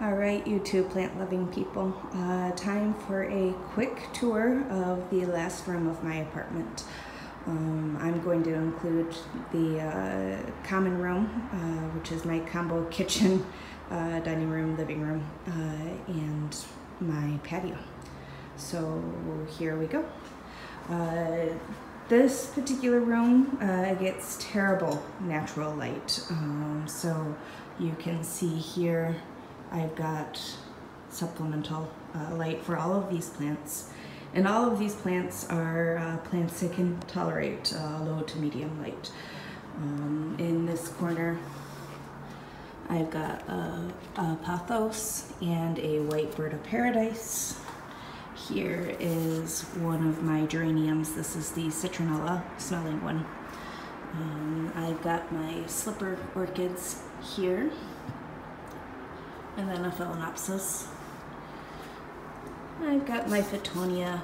Alright, you two plant-loving people. Time for a quick tour of the last room of my apartment. I'm going to include the common room, which is my combo kitchen, dining room, living room, and my patio. So here we go. This particular room gets terrible natural light. So you can see here I've got supplemental light for all of these plants. And all of these plants are plants that can tolerate low to medium light. In this corner, I've got a pothos and a white bird of paradise. Here is one of my geraniums. This is the citronella smelling one. I've got my slipper orchids here, and then a phalaenopsis. I've got my Fittonia.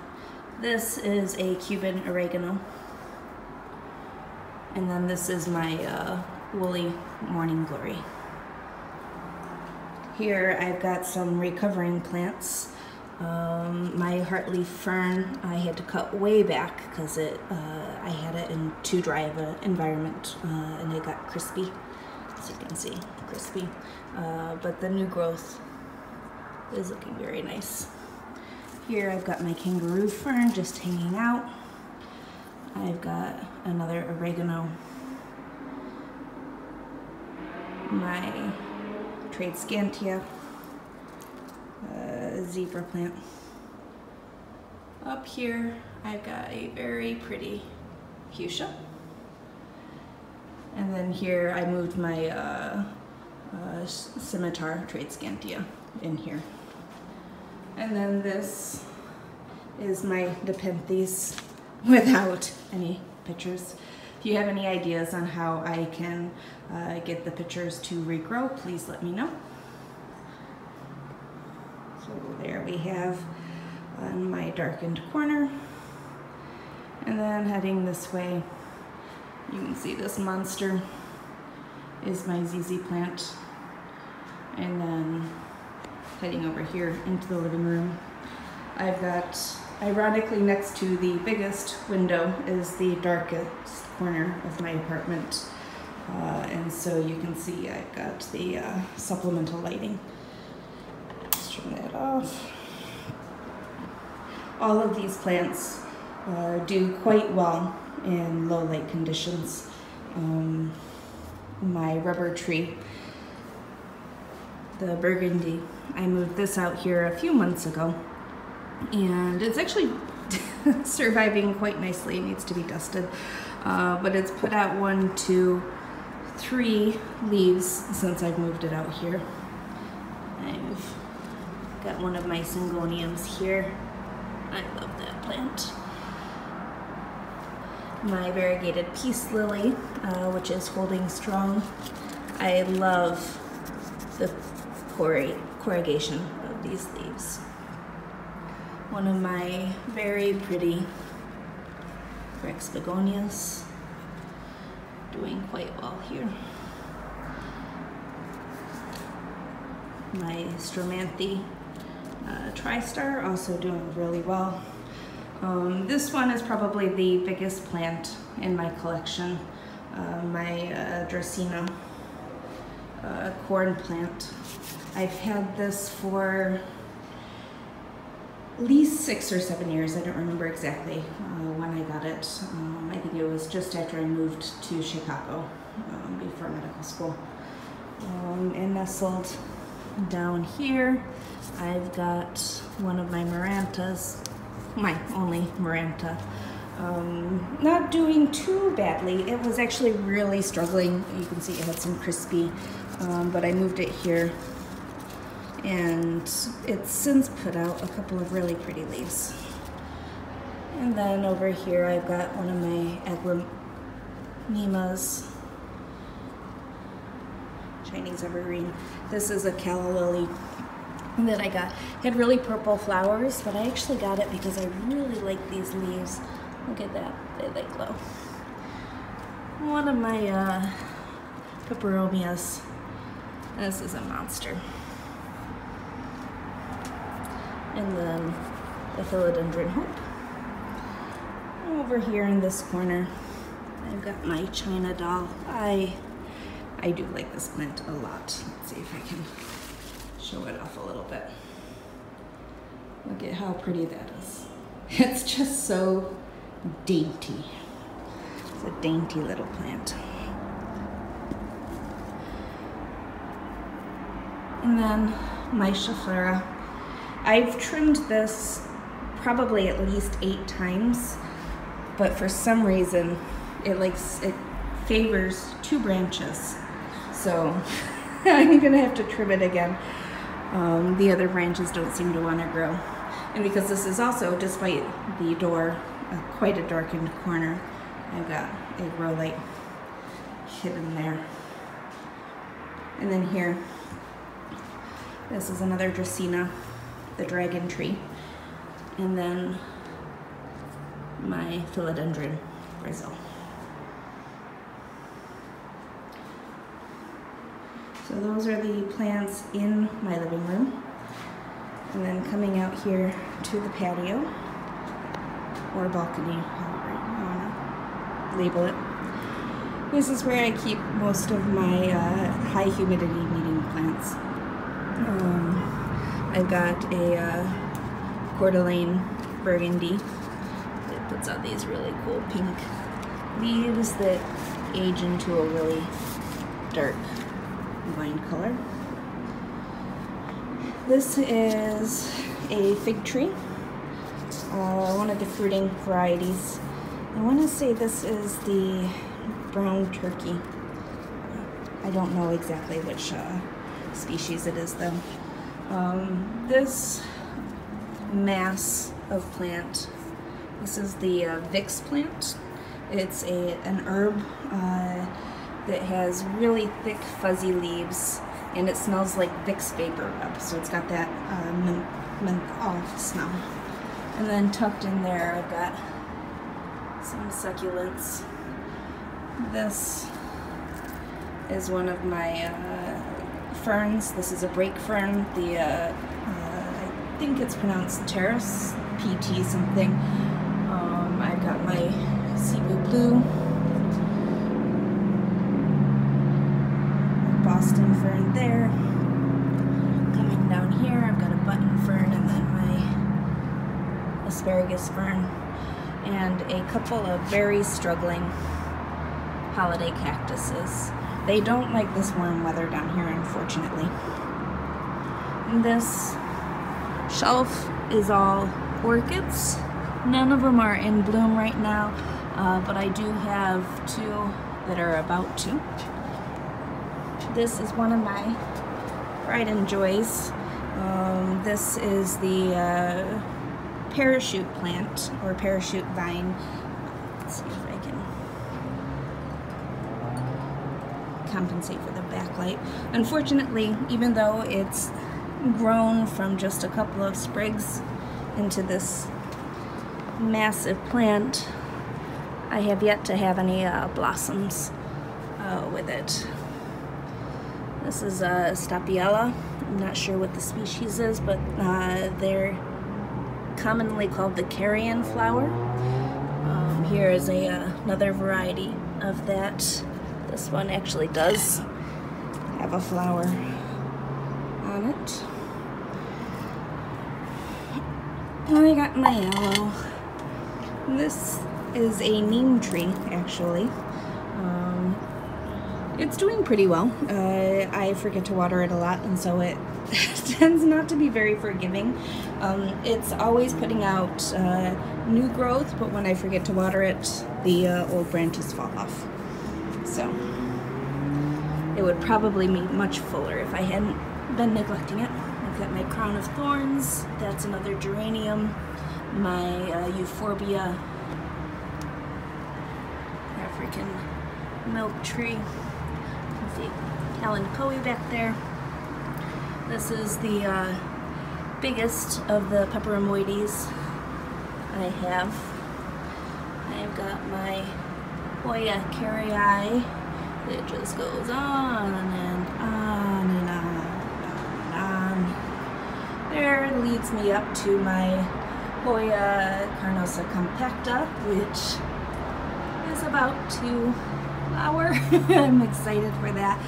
This is a Cuban oregano. And then this is my woolly morning glory. Here I've got some recovering plants. My heartleaf fern I had to cut way back because I had it in too dry of an environment and it got crispy, as you can see, crispy. But the new growth is looking very nice. Here I've got my kangaroo fern just hanging out. I've got another oregano. My Tradescantia. Zebra plant. Up here I've got a very pretty fuchsia, and then here I moved my scimitar Tradescantia in here, and then this is my Nepenthes without any pictures. If you have any ideas on how I can get the pictures to regrow, please let me know. So there we have my darkened corner, and then heading this way, you can see this monster is my ZZ plant, and then heading over here into the living room, I've got, ironically next to the biggest window is the darkest corner of my apartment, and so you can see I've got the supplemental lighting. Turn that off. All of these plants do quite well in low light conditions. My rubber tree, the burgundy, I moved this out here a few months ago, and it's actually surviving quite nicely. It needs to be dusted, but it's put out 1, 2, 3 leaves since I've moved it out here. I've got one of my syngoniums here. I love that plant. My variegated peace lily, which is holding strong. I love the corrugation of these leaves. One of my very pretty Rex begonias, doing quite well here. My Stromanthe Tristar, also doing really well. This one is probably the biggest plant in my collection. My Dracaena corn plant. I've had this for at least 6 or 7 years. I don't remember exactly when I got it. I think it was just after I moved to Chicago before medical school. And nestled down here, I've got one of my Marantas, my only Maranta. Not doing too badly. It was actually really struggling. You can see it had some crispy, but I moved it here, and it's since put out a couple of really pretty leaves. And then over here I've got one of my Aglanemas, Chinese evergreen. This is a calla lily that I got. It had really purple flowers, but I actually got it because I really like these leaves. Look at that, they glow. One of my peperomias. This is a monster. And then the Philodendron Hope. Over here in this corner, I've got my China doll. I do like this plant a lot. Let's see if I can show it off a little bit. Look at how pretty that is. It's just so dainty. It's a dainty little plant. And then my Schefflera. I've trimmed this probably at least 8 times, but for some reason it favors 2 branches. So I'm gonna have to trim it again. The other branches don't seem to want to grow. And because this is also, despite the door, quite a darkened corner, I've got a grow light hidden there. And then here, this is another Dracaena, the dragon tree. And then my Philodendron Brazil. So those are the plants in my living room. And then coming out here to the patio, or balcony, however you want to label it. This is where I keep most of my high humidity needing plants. I've got a Coeur d'Alene burgundy. It puts out these really cool pink leaves that age into a really dark wine color. This is a fig tree, one of the fruiting varieties. I want to say this is the brown turkey. I don't know exactly which species it is though. This mass of plant, this is the Vicks plant. It's an herb that has really thick fuzzy leaves, and it smells like Vicks Vapor Rub, so it's got that menthol smell. And then tucked in there I've got some succulents. This is one of my ferns. This is a brake fern. I think it's pronounced Terrace, PT something. I've got my Cebu Blue, Boston fern there. Coming down here, I've got a button fern and then my asparagus fern, and a couple of very struggling holiday cactuses. They don't like this warm weather down here, unfortunately. And this shelf is all orchids. None of them are in bloom right now, but I do have 2 that are about to. This is one of my pride and joys. This is the parachute plant, or parachute vine. Let's see if I can compensate for the backlight. Unfortunately, even though it's grown from just a couple of sprigs into this massive plant, I have yet to have any blossoms with it. This is a Stapiella. I'm not sure what the species is, but they're commonly called the carrion flower. Here is another variety of that. This one actually does have a flower on it. I got my aloe. This is a neem tree, actually. It's doing pretty well. I forget to water it a lot, and so it tends not to be very forgiving. It's always putting out new growth, but when I forget to water it, the old branches fall off. So it would probably be much fuller if I hadn't been neglecting it. I've got my crown of thorns. That's another geranium. My euphorbia African milk tree. You can see Kalanchoe back there. This is the biggest of the peperomoides I have. I've got my Hoya carrii that just goes on and on and on and on. here leads me up to my Hoya carnosa compacta, which is about to flower. I'm excited for that.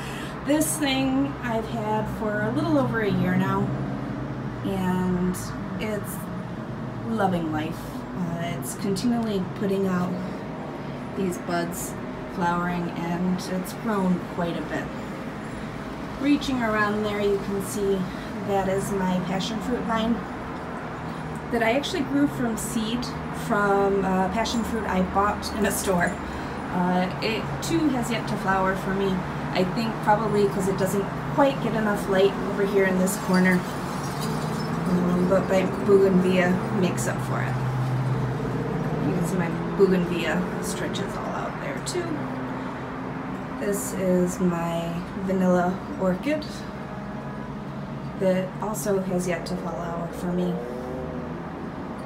This thing I've had for a little over a year now, and it's loving life. It's continually putting out these buds, flowering, and it's grown quite a bit. Reaching around there, you can see that is my passion fruit vine that I actually grew from seed from passion fruit I bought in a store. It too has yet to flower for me. I think probably because it doesn't quite get enough light over here in this corner. But my bougainvillea makes up for it. You can see my bougainvillea stretches all out there too. This is my vanilla orchid that also has yet to flower for me.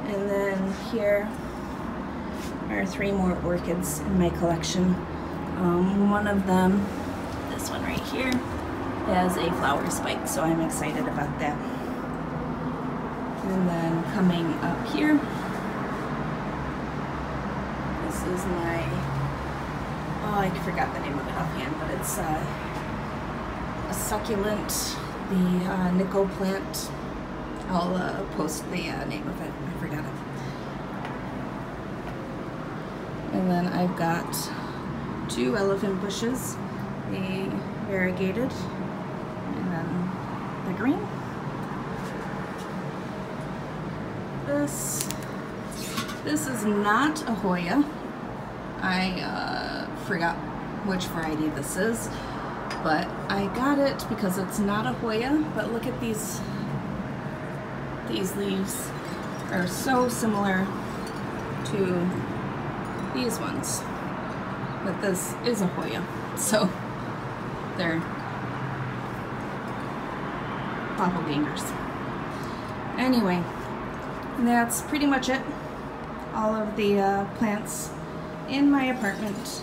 And then here are 3 more orchids in my collection. One of them, this one right here, has a flower spike, so I'm excited about that. And then coming up here, this is my, oh, I forgot the name of it offhand, but it's a succulent, the nickel plant. I'll post the name of it. I forgot it. And then I've got 2 elephant bushes, the variegated, and then the green. This is not a Hoya. I forgot which variety this is, but I got it because it's not a Hoya. But look at these leaves are so similar to these ones, but this is a Hoya, so they're doppelgangers. Anyway, that's pretty much it. All of the plants in my apartment.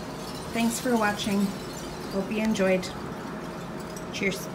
Thanks for watching. Hope you enjoyed. Cheers.